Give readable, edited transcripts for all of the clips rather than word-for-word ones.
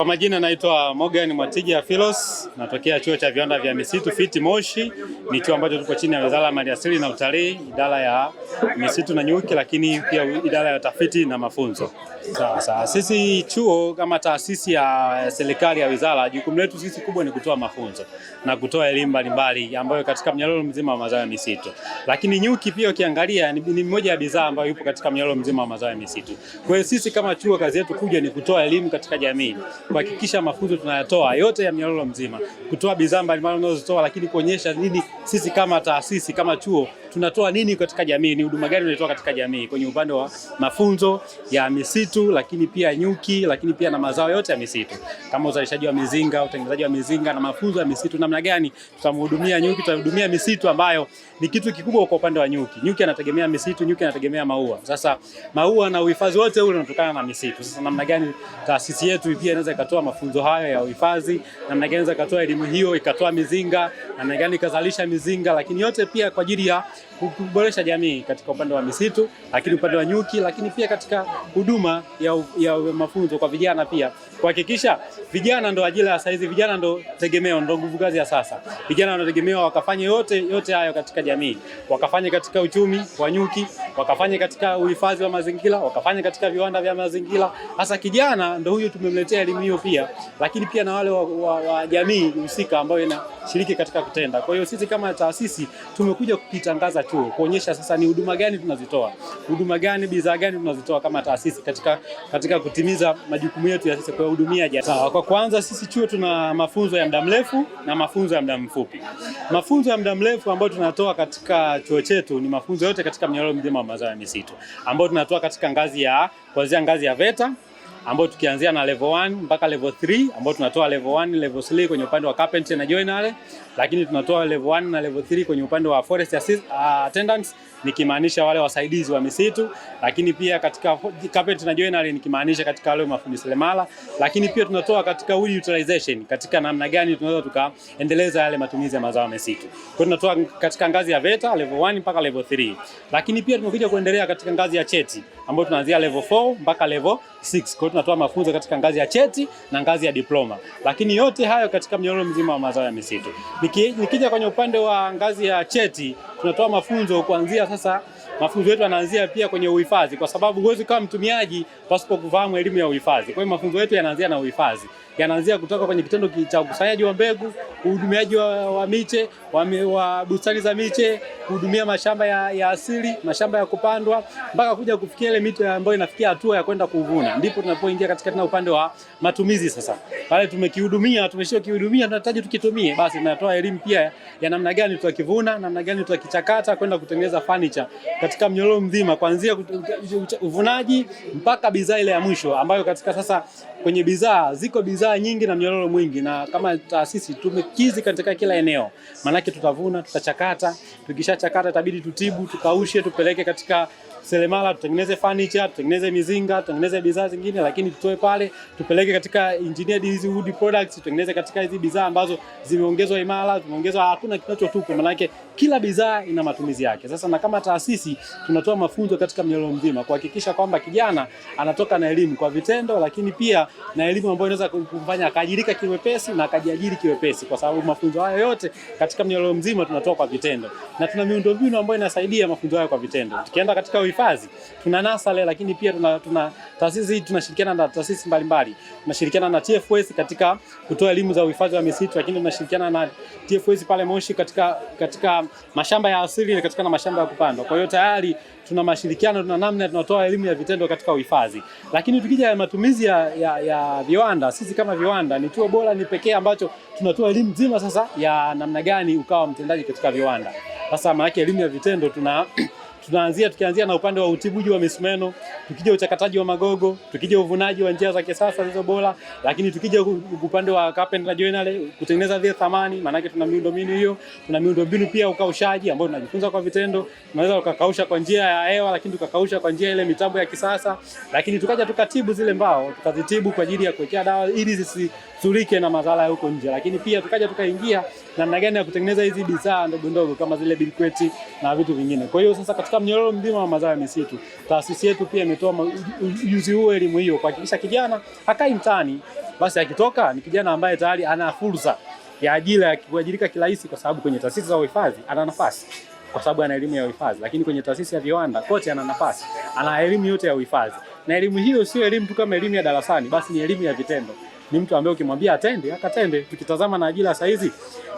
majina naitwa Morgan Mwatija Philos, natokea chuo cha viwanda vya misitu FIT Moshi. Ni chuo ambacho tuko chini ya Wizara ya Maliasili na Utalii, idara ya misitu na nyuki, lakini pia idara ya utafiti na mafunzo. Sasa sisi chuo kama taasisi ya serikali ya wizara, jukumu letu sisi kubwa ni kutoa mafunzo na kutoa elimu mbalimbali ambayo katika mnyororo mzima wa mazao ya misitu. Lakini nyuki pia ukiangalia ni moja ya bidhaa ambayo ipo katika mnyororo mzima wa mazao ya misitu. Kwa hiyo sisi kama chuo kazi yetu kuja ni kutoa elimu katika jamii, kuhakikisha mafunzo tunayatoa yote ya mnyororo mzima, kutoa bidhaa mbalimbali tunazotoa, lakini kuonyesha nini sisi kama taasisi kama chuo tunatoa nini katika jamii, ni huduma gani tunatoa katika jamii kwenye upande wa mafunzo ya misitu, lakini pia nyuki, lakini pia na mazao yote ya misitu kama uzalishaji wa mizinga, utengenezaji wa mizinga na mafunzo ya misitu, namna gani tutamhudumia nyuki, tutahudumia misitu ambayo ni kitu kikubwa kwa upande wa nyuki. Nyuki anategemea misitu, nyuki anategemea maua. Sasa maua na uhifadhi wote ule unatokana na misitu. Sasa namna gani taasisi yetu pia inaweza ikatoa mafunzo hayo ya uhifadhi, namna gani inaweza ikatoa elimu hiyo, ikatoa mizinga, namna gani ikazalisha mizinga, lakini yote pia kwa ajili ya kuboresha jamii katika upande wa misitu, lakini upande wa nyuki, lakini pia katika huduma ya mafunzo kwa vijana, pia kuhakikisha vijana ndo ajira ya saizi, vijana ndo tegemeo, ndo nguvu kazi ya sasa. Vijana wanategemewa wakafanye yote hayo katika jamii, wakafanye katika uchumi wa nyuki, wakafanye katika uhifadhi wa mazingira, wakafanye katika viwanda vya mazingira. Hasa kijana ndo huyu tumemletea elimu hiyo pia, lakini pia na wale wa jamii husika ambao inashiriki katika kutenda. Kwa hiyo sisi kama taasisi tumekuja kukitangaza chuo, kuonyesha sasa ni huduma gani tunazitoa, huduma gani, bidhaa gani tunazitoa kama taasisi katika kutimiza majukumu yetu ya sisi kuhudumia jamii. Sawa, kwa kwanza sisi chuo tuna mafunzo ya muda mrefu na mafunzo ya muda mfupi. Mafunzo ya muda mrefu ambayo tunatoa katika chuo chetu ni mafunzo yote katika mnyororo mzima wa mazao ya misitu, ambayo tunatoa katika kuanzia ngazi ya VETA, ambayo tukianzia na level 1 mpaka level 3, ambayo tunatoa level 1, level 3 kwenye upande wa carpentry na joinery, lakini tunatoa level 1 na level 3 kwenye upande wa forest attendants, nikimaanisha wale wasaidizi wa misitu, lakini pia katika carpentry na joinery nikimaanisha katika wale mafundi seremala, lakini pia tunatoa katika wood utilization, katika namna gani tunaweza tukaendeleza yale matumizi ya mazao ya misitu. Kwa hiyo tunatoa katika ngazi ya VETA level 1 mpaka level 3, lakini pia tumekuja kuendelea katika ngazi ya cheti ambayo tunaanzia level 4 mpaka level 6. Kwa hiyo tunatoa mafunzo katika ngazi ya cheti na ngazi ya diploma, lakini yote hayo katika mnyororo mzima wa mazao ya misitu. Nikija kwenye upande wa ngazi ya cheti, tunatoa mafunzo kuanzia sasa. Mafunzo yetu yanaanzia pia kwenye uhifadhi, kwa sababu huwezi kama mtumiaji pasipo kufahamu elimu ya uhifadhi. Kwa hiyo mafunzo yetu yanaanzia na uhifadhi, yanaanzia kutoka kwenye kitendo cha ukusanyaji wa mbegu, uhudumiaji wa miche, wa bustani za miche, kuhudumia mashamba ya asili, mashamba ya kupandwa, mpaka kuja kufikia ile miti ambayo inafikia hatua ya kwenda kuvuna. Ndipo tunapoingia katika tena upande wa matumizi sasa. Pale tumeshakihudumia, tunahitaji tukitumie, basi tunatoa elimu pia ya namna gani tutakivuna, namna gani tutakichakata kwenda kutengeneza furniture katika mnyororo mzima, kuanzia uvunaji mpaka bidhaa ile ya mwisho, ambayo katika sasa kwenye bidhaa ziko bidhaa nyingi na mnyororo mwingi, na kama taasisi tumekizi katika kila eneo. Manake tutavuna, tutachakata, tukishachakata itabidi tutibu, tukaushe, tupeleke katika seremala, tutengeneze furniture, tutengeneze mizinga, tutengeneze bidhaa zingine, lakini tutoe pale tupeleke katika engineered wood products, tutengeneze katika hizi bidhaa ambazo zimeongezwa imara, zimeongezwa, hakuna kinachotupwa. Manake kila bidhaa ina matumizi yake. Sasa na kama taasisi tunatoa mafunzo katika mnyororo mzima kuhakikisha kwamba kijana anatoka na elimu kwa vitendo, lakini pia na elimu ambayo inaweza kumfanya akaajirika kiwepesi na akajiajiri kiwepesi, kwa sababu mafunzo hayo yote katika mnyororo mzima tunatoa kwa vitendo, na tuna miundombinu ambayo inasaidia mafunzo hayo kwa vitendo. Tukienda katika uhifadhi tuna NASALE, lakini pia tuna taasisi, tunashirikiana na taasisi mbalimbali. Tunashirikiana na TFS katika kutoa elimu za uhifadhi wa misitu, lakini tunashirikiana na TFS pale Moshi katika mashamba ya asili na katika mashamba ya kupandwa. Kwa hiyo tayari tuna mashirikiano, tuna namna tunatoa elimu ya vitendo katika uhifadhi. Lakini tukija matumizi ya viwanda, sisi kama viwanda ni chuo bora, ni pekee ambacho tunatoa elimu nzima sasa ya namna gani ukawa mtendaji katika viwanda. Sasa maana yake elimu ya vitendo tukianzia na upande wa utibuji wa misumeno, tukija uchakataji wa magogo, tukija uvunaji wa njia za kisasa zilizo bora, lakini tukija upande wa carpentry na joinery kutengeneza vile thamani. Maana yake tuna miundombinu hiyo, tuna miundombinu pia ukaushaji ambao tunajifunza kwa vitendo. Tunaweza ukakausha kwa njia ya hewa, lakini tukakausha kwa njia ile mitambo ya kisasa, lakini tukaja tukatibu zile mbao, tukazitibu kwa ajili ya kuwekea dawa ili tusiathirike na madhara ya huko nje, lakini pia tukaja tukaingia namna gani ya kutengeneza hizi bidhaa ndogo ndogo kama zile bilkweti na vitu vingine. Kwa hiyo sasa katika mnyororo mzima wa mazao ya misitu, taasisi yetu pia imetoa ujuzi huo, elimu hiyo, kuhakikisha kijana hakai mtaani, basi akitoka ni kijana ambaye tayari ana fursa ya ajira, ya kuajirika kirahisi, kwa sababu kwenye taasisi za uhifadhi ana nafasi kwa sababu ana elimu ya uhifadhi, lakini kwenye taasisi ya viwanda kote ana nafasi, ana elimu yote ya uhifadhi. Na elimu hiyo sio elimu tu kama elimu ya darasani, basi ni elimu ya vitendo. Ni mtu ambaye ukimwambia atende, akatende. Tukitazama na ajira sasa hizi,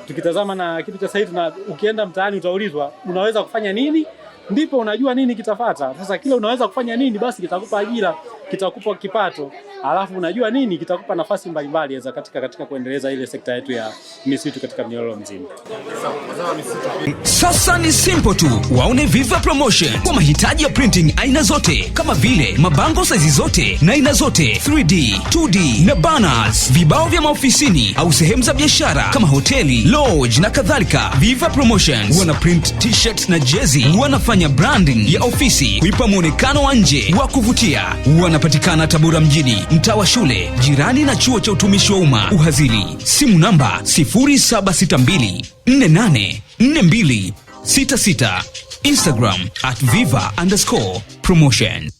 tukitazama na kitu cha sasa hivi, na ukienda mtaani utaulizwa unaweza kufanya nini, ndipo unajua nini kitafuata. Sasa kile unaweza kufanya nini, basi kitakupa ajira, kitakupa kipato, alafu unajua nini kitakupa nafasi mbalimbali za katika kuendeleza ile sekta yetu ya misitu katika mnyororo mzima. Sasa ni simple tu, waone Viva Promotion kwa mahitaji ya printing aina zote, kama vile mabango size zote na aina zote, 3D, 2D na banners, vibao vya maofisini au sehemu za biashara kama hoteli, lodge na kadhalika. Viva Promotions wana print t-shirt na jezi, wanafanya branding ya ofisi kuipa muonekano wa nje wa kuvutia. Wanapatikana Tabora mjini, mtaa wa shule, jirani na chuo cha utumishi wa umma Uhazili. Simu namba 0762484266. Instagram @viva_promotion.